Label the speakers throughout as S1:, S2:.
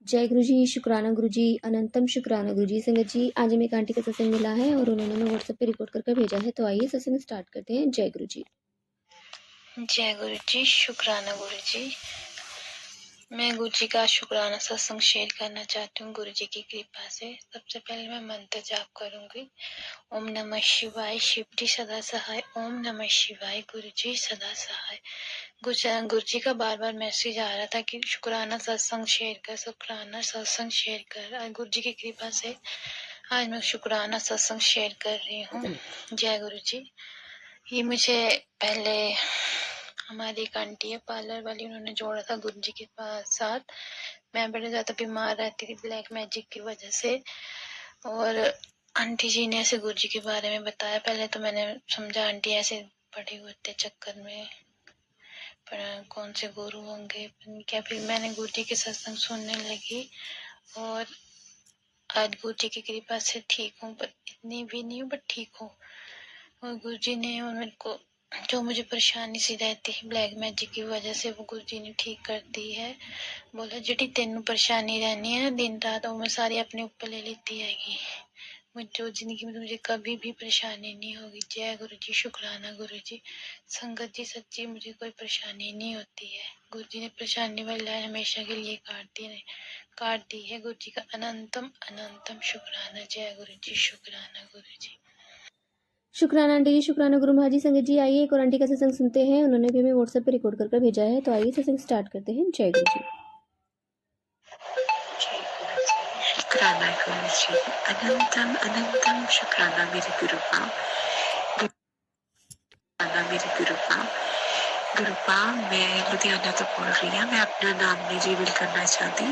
S1: जय गुरु जी, शुक्राना गुरु जी, अनंतम शुक्राना गुरु जी। संगत जी, आज हमें एक आंटी का सत्संग मिला है और उन्होंने हमें व्हाट्सएप पे रिकॉर्ड करके भेजा है। तो आइए सत्संग स्टार्ट करते हैं। जय गुरु जी।
S2: जय गुरु जी, शुक्राना गुरु जी। मैं गुरु जी का शुक्राना सत्संग शेयर करना चाहती हूँ गुरु जी की कृपा से। सबसे पहले मैं मंत्र जाप करूंगी। ओम नमः शिवाय, शिव जी सदा सहाय। ओम नमः शिवाय, गुरु जी सदा सहाय। गुरु जी का बार बार मैसेज आ रहा था कि शुक्राना सत्संग शेयर कर, शुक्राना सत्संग शेयर कर। आज गुरु जी की कृपा से आज मैं शुक्राना सत्संग शेयर कर रही हूँ। जय गुरु जी। ये मुझे पहले हमारी एक आंटी है पार्लर वाली, उन्होंने जोड़ा था गुरु जी के साथ। मैं बड़े ज्यादा बीमार रहती थी ब्लैक मैजिक की वजह से, और आंटी जी ने ऐसे गुरु जी के बारे में बताया। पहले तो मैंने समझा आंटी ऐसे पड़े होते चक्कर में, पर कौन से गुरु होंगे क्या। फिर मैंने गुरु जी के सत्संग सुनने लगी और आज गुरु जी की कृपा से ठीक हूँ, पर इतनी भी नहीं हूँ, बट ठीक हूँ। और गुरु जी ने मेरे को जो मुझे परेशानी सी रहती है ब्लैक मैजिक की वजह से, वो गुरु जी ने ठीक कर दी है। बोला जिहड़ी तेनू परेशानी रहनी है दिन रात, वो मैं सारी अपने ऊपर ले लेती हैगी। जो जिंदगी में मुझे कभी भी परेशानी नहीं होगी। जय गुरु जी, शुक्राना गुरु जी। संगत जी, सच्ची मुझे कोई परेशानी नहीं होती है। गुरु जी ने परेशानी वाली लाइन हमेशा के लिए काट दी है। गुरु जी का अनंतम अनंतम शुक्राना। जय गुरु जी, शुक्राना गुरु जी।
S1: शुक्राना आंटी जी, शुक्राना गुरु महाराज जी। संगत जी, आइए एक और आंटी का सत्संग सुनते हैं। उन्होंने भी हमें व्हाट्सएप पे रिकॉर्ड करके भेजा है। तो आइए सत्संग स्टार्ट करते हैं। जय गुरु जी।
S3: शुक्राना गुरु जी, अनंतम अनंतम शुक्राना मेरे गुरु का, मेरे गुरु का। गुरुपा, मैं लुधियाना तो बोल रही हूँ। मैं अपना नाम नहीं रिवील करना चाहती।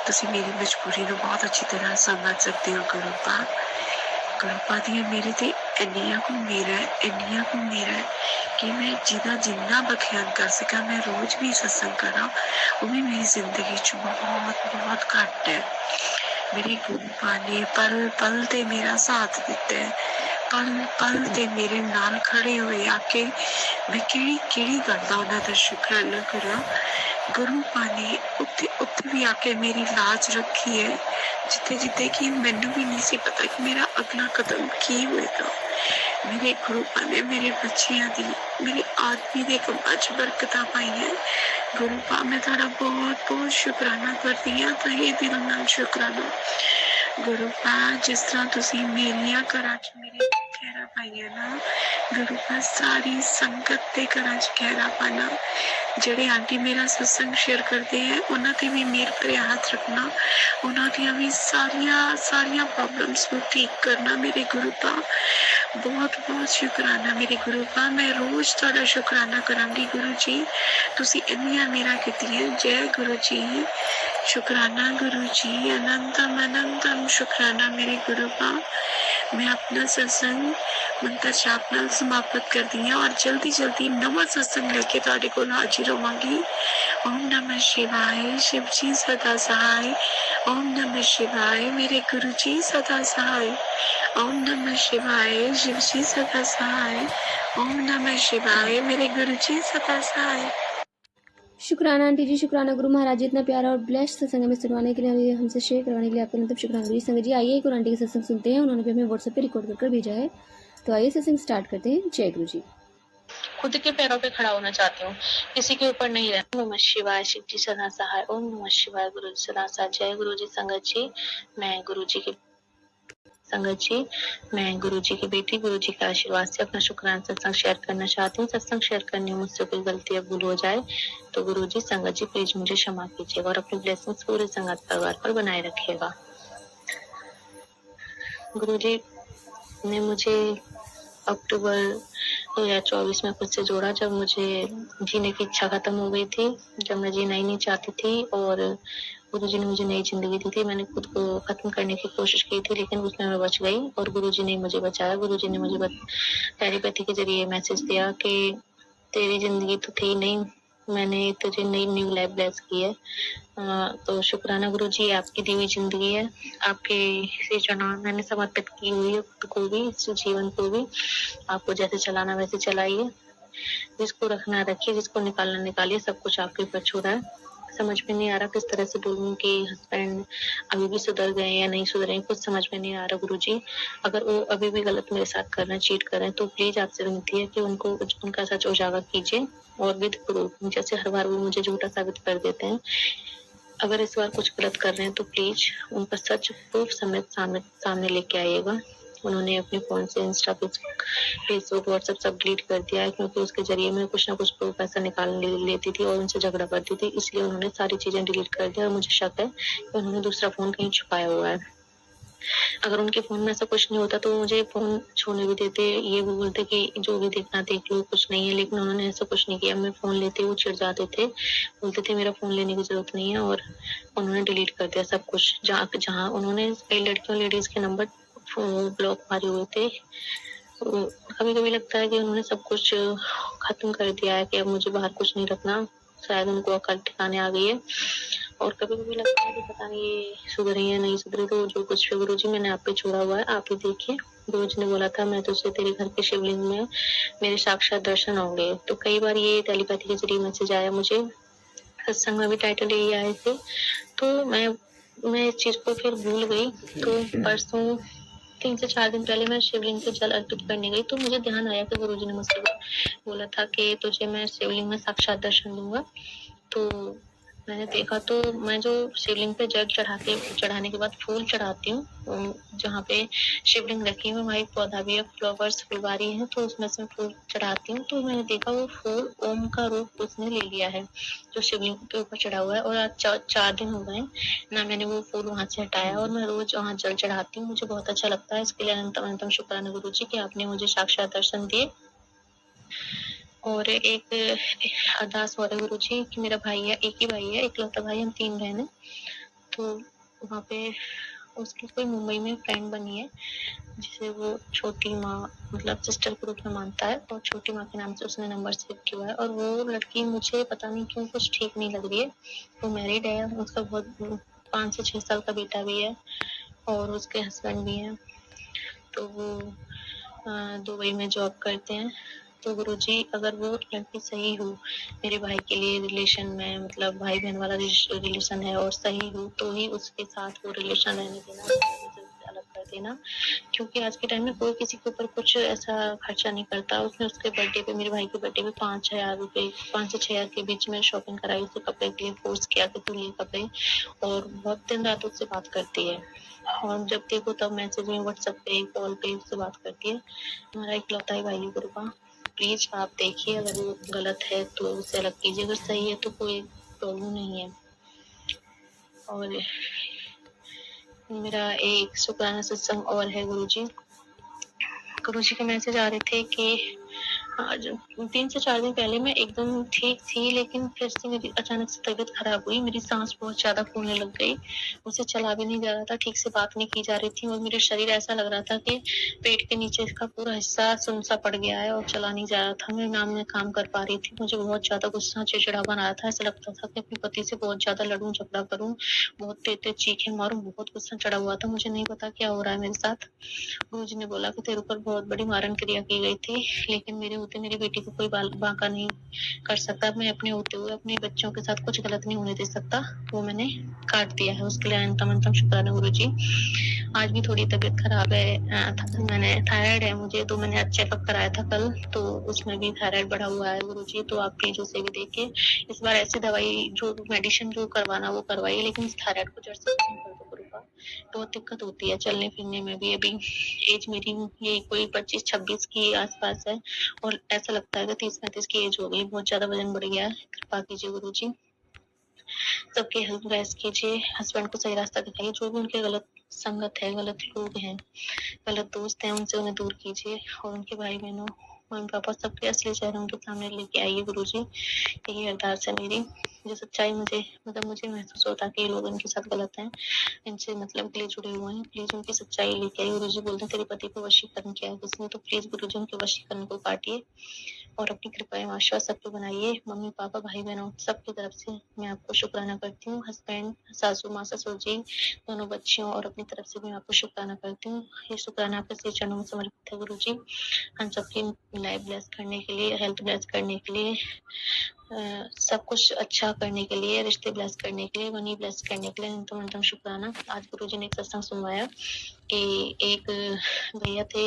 S3: तुम मेरी मजबूरी को बहुत अच्छी तरह समझ सकते हो गुरुपा। गुरुपा दी मेरे ते इन्नियां को मेरा कि मैं जिन्ना बख्यान कर सका मैं रोज भी सत्संग करा, वो भी मेरी जिंदगी च बहुत बहुत घट है। मेरे गुरुपा ने पल पल ते मेरा साथ दिता है, पल पल ते मेरे नाल खड़े हुए आके मैं केड़ी गल दा उन्हां दा शुकराना करा। गुरु पाने उत्थे भी आके मेरी लाज रखी है, जिथे कि मैनू भी नहीं सी पता कि मेरा अगला कदम की होएगा। मेरे गुरु पाने मेरे बच्चियां दी, मेरे आदमी दे कम्मां च बरकतां पाईयां। गुरु पा, मैं तुहाडा बहुत बहुत शुकराना करदी हां, तहे दिल नाल शुकराना। गुरु पा, जिस तरह तुसी मेरियां घरां च मेरे खैरा पाईयां ना, गुरु पा सारी संगत दे घरां च खैरा पाना। जेड़े आंटी मेरा सत्संग शेयर करते हैं उन्हां ते भी मेरे भरे हाथ रखना, उन्हां दियां भी सारियां प्रॉब्लम्स को ठीक करना। मेरे गुरु पा, बहुत बहुत शुकराना मेरे गुरु पा। मैं रोज तुहाडा शुकराना करांगी गुरु जी, तुसी इन्नियां मेरा कीतियां। जय गुरु जी, शुकराना गुरु जी, अनंतम अनंतम शुकराना मेरे गुरु पा। मैं अपना सत्संग मंत्र जाप नाल समाप्त कर दी और जल्दी नवा सत्संग लेके तुहाडे कोल हाजिर होवांगी। ओम नमः शिवाय, शिव जी सदा सहाय। ओम नमः शिवाय, मेरे गुरु जी सदा सहाय। ओम नमः शिवाय, शिव जी सदा सहाय। ओम नमः शिवाय, मेरे गुरु जी सदा सहाय।
S1: शुक्राना आंटी जी, शुक्राना गुरु महाराज जी। इतना प्यारा और ब्लेस्ड सत्संग में सुनवाने के लिए, हमसे शेयर करवाने के लिए आपका मतलब शुक्राना गुरु जी। संगत जी, आइए एक और आंटी का सत्संग सुनते हैं। उन्होंने भी हमें व्हाट्सएप पे रिकॉर्ड कर भेजा है। तो आइए सत्संग स्टार्ट करते हैं। जय गुरु जी।
S4: खुद के पैरों पे खड़ा होना चाहती हूँ, किसी के ऊपर नहीं रहना। नमः शिवाय, शिव जी सदा सहाय। ओम नमः शिवाय, गुरु जी सदा सहाय। जय गुरु जी। संगत जी, मैं गुरु जी की बेटी गुरु जी के आशीर्वाद से अपना शुक्राना सत्संग शेयर करना चाहती हूँ। सत्संग शेयर करने में मुझसे कोई गलती या भूल हो जाए तो गुरु जी, संगत जी प्लीज मुझे क्षमा कीजिएगा और अपनी ब्लेसिंग्स पूरे संगत परिवार पर बनाए रखिएगा। गुरु जी ने मुझे अक्टूबर 2024 में खुद से जोड़ा, जब मुझे जीने की इच्छा खत्म हो गई थी, जब मैं जीना ही नहीं चाहती थी और गुरुजी ने मुझे नई जिंदगी दी थी। मैंने खुद को खत्म करने की कोशिश की थी, लेकिन उसमें मैं बच गई और गुरुजी ने मुझे बचाया। गुरुजी ने मुझे टेलीपैथी के जरिए मैसेज दिया कि तेरी जिंदगी तो थी नहीं, मैंने तुझे नई न्यू लाइफ ब्लेस की है। तो शुक्राना गुरुजी, आपकी दी हुई जिंदगी है, आपके से चुनाव मैंने समर्पित की हुई है खुद को भी, इस जीवन को भी। आपको जैसे चलाना वैसे चलाइए, जिसको रखना रखिए, जिसको निकालना निकालिए, सब कुछ आपके ऊपर छोड़ा है। समझ में नहीं आ रहा किस तरह से बोलूँ कि हस्बैंड अभी भी सुधर गए या नहीं सुधरे हैं, कुछ समझ में नहीं आ रहा गुरुजी। अगर वो अभी भी गलत मेरे साथ कर रहे हैं, चीट कर रहे हैं, तो प्लीज आपसे विनती है कि उनको उनका सच उजागर कीजिए और विद प्रूफ, जैसे हर बार वो मुझे झूठा साबित कर देते हैं। अगर इस बार कुछ गलत कर रहे हैं तो प्लीज उनका सच प्रूफ समेत सामने लेके आइएगा। उन्होंने अपने फोन से इंस्टा, फेसबुक, व्हाट्सएप सब डिलीट कर दिया है, क्योंकि उसके जरिए मैं कुछ ना कुछ प्रूफ ऐसा निकाल लेती थी और उनसे झगड़ा करती थी, इसलिए उन्होंने सारी चीजें डिलीट कर दिया और मुझे शक है कि उन्होंने दूसरा फोन कहीं छुपाया हुआ है। अगर उनके फोन में ऐसा कुछ नहीं होता तो मुझे फोन छोड़ने भी देते, ये भी बोलते कि जो भी देखना देख लो, कुछ नहीं है, लेकिन उन्होंने ऐसा कुछ नहीं किया। मैं फोन लेते वो चिढ़ जाते थे, बोलते थे मेरा फोन लेने की जरूरत नहीं है, और उन्होंने डिलीट कर दिया सब कुछ। जहाँ जहाँ उन्होंने कई लड़कियों लेडीज के नंबर ब्लॉक मारे हुए थे। कभी कभी लगता है कि उन्होंने सब कुछ खत्म कर दिया है, कि अब मुझे बाहर कुछ नहीं रखना, शायद उनको अकल ठिकाने आ गई है। और कभी कभी लगता है कि पता नहीं ये सुधरे या नहीं सुधरे, तो जो कुछ भी गुरुजी मैंने आप पे छोड़ा हुआ है आप ही देखिए। गुरुजी ने बोला था मैं तुझसे तेरे घर के शिवलिंग में मेरे साक्षात दर्शन होंगे, तो कई बार ये टेलीपैथी के जरिए मैसेज आया मुझे। सत्संग में भी टाइटल यही आए थे, तो मैं इस चीज को फिर भूल गई। तो परसों 3 से 4 दिन पहले मैं शिवलिंग पे जल अर्पित करने गई, तो मुझे ध्यान आया कि गुरुजी ने मुझसे बोला था कि तुझे मैं शिवलिंग में साक्षात दर्शन दूंगा। तो मैंने देखा, तो मैं जो शिवलिंग पे जल चढ़ाने के बाद फूल चढ़ाती हूँ, जहाँ पे शिवलिंग रखी है वहाँ एक पौधा भी है, फ्लावर्स फुलवारी है, तो उसमें से फूल चढ़ाती हूँ। तो मैंने देखा वो फूल ओम का रूप उसने ले लिया है, जो शिवलिंग के ऊपर चढ़ा हुआ है। और आज 4 दिन हो गए ना मैंने वो फूल वहां से हटाया, और मैं रोज वहाँ जल चढ़ाती हूँ। मुझे बहुत अच्छा लगता है, इसके लिए अनंतम अनंतम शुक्राना गुरु जी कि आपने मुझे साक्षात दर्शन दिए। और एक अरदास हो रहा है गुरु जी कि मेरा भाई है, एक ही भाई है, इकलौता भाई, हम 3 बहन है। तो वहाँ पे उसकी कोई मुंबई में फ्रेंड बनी है, जिसे वो छोटी माँ मतलब सिस्टर के रूप में मानता है, और छोटी माँ के नाम से उसने नंबर सेव किया है। और वो लड़की मुझे पता नहीं क्यों कुछ ठीक नहीं लग रही है। वो मैरिड है, उसका बहुत 5 से 6 साल का बेटा भी है, और उसके हस्बैंड भी है। तो वो दुबई में जॉब करते हैं। तो गुरुजी अगर वो लड़की सही हो मेरे भाई के लिए, रिलेशन में मतलब भाई बहन वाला रिलेशन है और सही हो, तो ही उसके साथ वो रिलेशन रहने देना, अलग कर देना। क्योंकि आज के टाइम में कोई किसी के ऊपर कुछ ऐसा खर्चा नहीं करता। उसने उसके बर्थडे पे, मेरे भाई के बर्थडे पे 5 से 6 हजार के बीच में शॉपिंग कराई, उसे कपड़े के लिए फोर्स किया कि तू ले कपड़े, और बहुत दिन रात उससे बात करती है, और जब देखो तब मैसेज में, व्हाट्सएप पे, कॉल पे उससे बात करती है। हमारा इकलौता ही भाई है गुरुपा, प्लीज आप देखिए, अगर वो गलत है तो उसे अलग कीजिए, अगर सही है तो कोई प्रॉब्लम नहीं है। और मेरा एक शुक्राना सत्संग और है गुरुजी। गुरुजी के मैसेज आ रहे थे कि आज 3 से 4 दिन पहले मैं एकदम ठीक थी, लेकिन फिर से मेरी अचानक से तबीयत खराब हुई, मेरी सांस बहुत ज्यादा फूलने लग गई, मुझसे चला भी नहीं जा रहा था, ठीक से बात नहीं की जा रही थी, और मेरे शरीर ऐसा लग रहा था कि पेट के नीचे का पूरा हिस्सा सुनसा पड़ गया है और चला नहीं जा रहा था, मैं ना में काम कर पा रही थी। मुझे बहुत ज्यादा गुस्सा चिड़चिड़ापन आया था, ऐसा लगता था कि अपने पति से बहुत ज्यादा लड़ूं, झगड़ा करूं, बहुत तेज चीखें मारूं, बहुत गुस्सा चढ़ा हुआ था। मुझे नहीं पता क्या हो रहा है मेरे साथ। गुरुजी ने बोला कि तेरे ऊपर बहुत बड़ी मारण क्रिया की गई थी, लेकिन मेरे होते मेरी बेटी को कोई बांका नहीं कर सकता। मैं अपने होते हुए अपने बच्चों के साथ कुछ गलत नहीं होने दे सकता, वो मैंने काट दिया है। उसके लिए अनंतम अनंतम शुक्राना गुरुजी। आज भी थोड़ी तबीयत खराब है, मैंने थायराइड है मुझे, तो मैंने चेकअप कराया था कल, तो उसमें भी थायराइड बढ़ा हुआ है गुरुजी। तो आप प्लीज उसे भी देखिए, इस बार ऐसी दवाई जो मेडिसिन जो करवाना वो करवाइए, लेकिन थायराइड को जड़ से खत्म कर दो गुरुपा। बहुत दिक्कत होती है चलने फिरने में भी। अभी एज मेरी ये कोई 25-26 की आसपास है, और ऐसा लगता है कि 30-35 की एज हो गई, बहुत ज्यादा वजन बढ़ गया है। कृपा कीजिए गुरुजी, सबके हेल्प गाइस कीजिए, हस्बैंड को सही रास्ता दिखाइए, जो भी उनके गलत संगत है, गलत लोग हैं, गलत दोस्त हैं, उनसे उन्हें दूर कीजिए, और उनके भाई बहनों, मम्मी पापा सबके असली चेहरे उनके सामने लेके आइए गुरुजी। यही अरदास है मेरी। जो सच्चाई मुझे महसूस होता है कि ये लोग इनके साथ गलत हैं, इनसे मतलब के लिए जुड़े हुए हैं, प्लीज उनकी सच्चाई लेके आइए गुरुजी। बोलते हैं तेरे पति को वशीकरण किया है किसने, तो प्लीज गुरुजी उनके वशीकरण को काटिए, और अपनी कृपा एवं आशीर्वाद सबको बनाइए। मम्मी पापा भाई बहनों सबकी तरफ से मैं आपको शुक्राना करती हूँ। हस्बैंड, सासू माँ, ससुर जी, दोनों बच्चियों और अपनी तरफ से भी मैं आपको शुक्राना करती हूँ। ये शुक्राना आपके श्री चरणों में समर्पित है गुरु जी। हम सबकी अपनी लाइफ ब्लेस करने के लिए, हेल्थ ब्लेस करने के लिए, सब कुछ अच्छा करने के लिए, रिश्ते ब्लेस करने के लिए, मनी ब्लेस करने के लिए अनंतम शुक्राना। आज गुरुजी ने एक सत्संग सुनवाया कि एक भैया थे,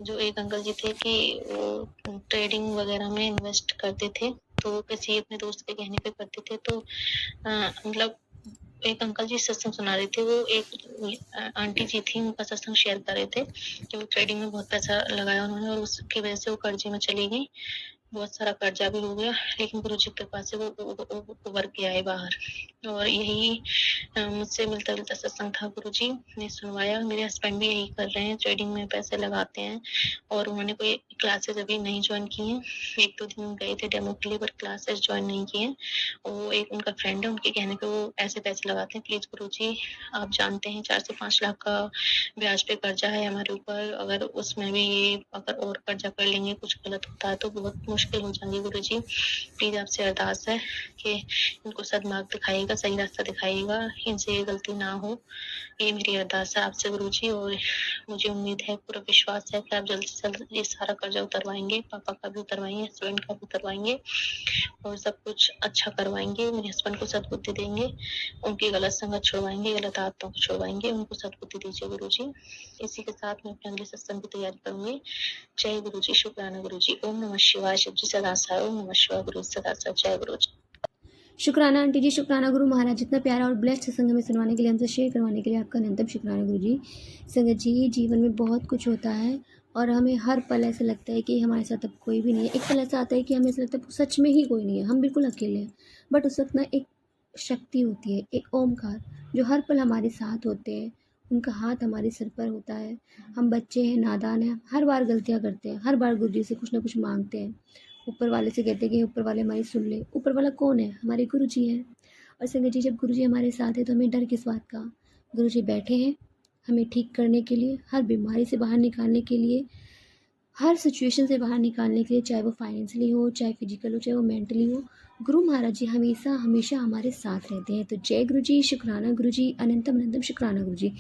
S4: जो एक अंकल जी थे कि वो ट्रेडिंग वगैरह में इन्वेस्ट करते थे, तो किसी अपने दोस्त के कहने पे करते थे। तो मतलब एक अंकल जी सत्संग सुना रहे थे, वो एक आंटी जी थी, उनका सत्संग शेयर कर रहे थे कि वो ट्रेडिंग में बहुत पैसा लगाया उन्होंने और उसकी वजह से वो कर्जे में चली गई, बहुत सारा कर्जा भी हो गया, लेकिन गुरु जी के पास से वो उभर के आए बाहर। और यही मुझसे मिलता जुलता सत्संग था, गुरु जी ने सुनवाया। मेरे हस्बैंड भी यही कर रहे हैं, ट्रेडिंग में पैसे लगाते हैं और उन्होंने कोई क्लासेस अभी नहीं ज्वाइन की हैं, 1-2 दिन गए थे डेमो के लिए, पर क्लासेस ज्वाइन नहीं किए हैं। वो एक उनका फ्रेंड है, उनके कहने पे वो ऐसे पैसे लगाते हैं। प्लीज गुरु जी, आप जानते हैं 4 से 5 लाख का ब्याज पे कर्जा है हमारे ऊपर, अगर उसमें भी ये अगर और कर्जा कर लेंगे, कुछ गलत होता है तो बहुत मुश्किल हो जाएंगे। गुरु जी प्लीज आपसे अरदास है कि इनको सदमार्ग दिखाइएगा, सही रास्ता दिखाइएगा, इनसे ये गलती ना हो, ये मेरी अरदास है आपसे गुरु जी। और मुझे उम्मीद है, पूरा विश्वास है कि आप जल्द से जल्द ये सारा कर्जा उतरवाएंगे, पापा का भी उतरवाएंगे, हस्बैंड का भी उतरवाएंगे और सब कुछ अच्छा करवाएंगे। मेरे हस्बैंड को सद्बुद्धि देंगे, उनकी गलत संगत छुड़वाएंगे, गलत आदतों को छुड़वाएंगे, उनको सद्बुद्धि दीजिए गुरु जी। इसी के साथ मैं अपने अगले सत्संग की तैयारी करूंगी। जय गुरु जी, शुक्राना गुरु जी। ओम नमः शिवाय, शिव जी सदा साय, ओम नमः शिवाय, गुरु जी सदा साय। जय गुरु जी।
S1: शुक्राना आंटी जी, शुक्राना गुरु महाराज, जितना प्यारा और ब्लेस्ड सत्संग हमें सुनवाने के लिए, हमसे शेयर करवाने के लिए आपका अनंतम शुक्राना गुरु जी। संगत जी, जीवन में बहुत कुछ होता है और हमें हर पल ऐसा लगता है कि हमारे साथ अब कोई भी नहीं है। एक पल ऐसा आता है कि हमें ऐसा लगता है सच में ही कोई नहीं है, हम बिल्कुल अकेले हैं। बट उस वक्त ना एक शक्ति होती है, एक ओमकार, जो हर पल हमारे साथ होते हैं। उनका हाथ हमारे सिर पर होता है। हम बच्चे हैं, नादान हैं, हर बार गलतियाँ करते हैं, हर बार गुरु जी से कुछ ना कुछ मांगते हैं, ऊपर वाले से कहते हैं कि ऊपर वाले हमारी सुन ले। ऊपर वाला कौन है? हमारे गुरु जी हैं। और संगत जी, जब गुरु जी हमारे साथ है तो हमें डर किस बात का? गुरु जी बैठे हैं हमें ठीक करने के लिए, हर बीमारी से बाहर निकालने के लिए, हर सिचुएशन से बाहर निकालने के लिए, चाहे वो फाइनेंशियली हो, चाहे फिजिकल हो, चाहे वो मेंटली हो। गुरु महाराज जी हमेशा हमेशा हमारे साथ रहते हैं। तो जय गुरु जी, शुक्राना गुरु जी, अनंतम अनंतम शुक्राना गुरु जी।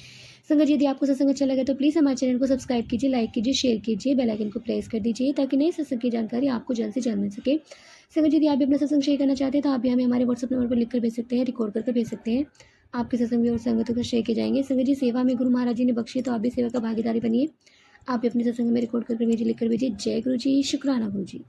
S1: संगत जी, यदि आपको सत्संग अच्छा लगे तो प्लीज़ हमारे चैनल को सब्सक्राइब कीजिए, लाइक कीजिए, शेयर कीजिए, बेल आइकन को प्रेस कर दीजिए ताकि नए सत्संग की जानकारी आपको जल्द से जल्द मिल सके। संगत जी, यदि आप भी अपना सत्संग शेयर करना चाहते हैं तो आप भी हमें हमारे व्हाट्सअप नंबर पर लिखकर भेज सकते हैं, रिकॉर्ड करके भेज सकते हैं। आपके सत्संग भी और संगतों का शेयर किए जाएंगे। संगत जी, सेवा में गुरु महाराज जी ने बख्शी है तो आप भी सेवा का भागीदारी बनिए। आप भी अपने सत्संग में रिकॉर्ड करके भेजिए, लिखकर भेजिए। जय गुरु जी, शुक्राना गुरु जी।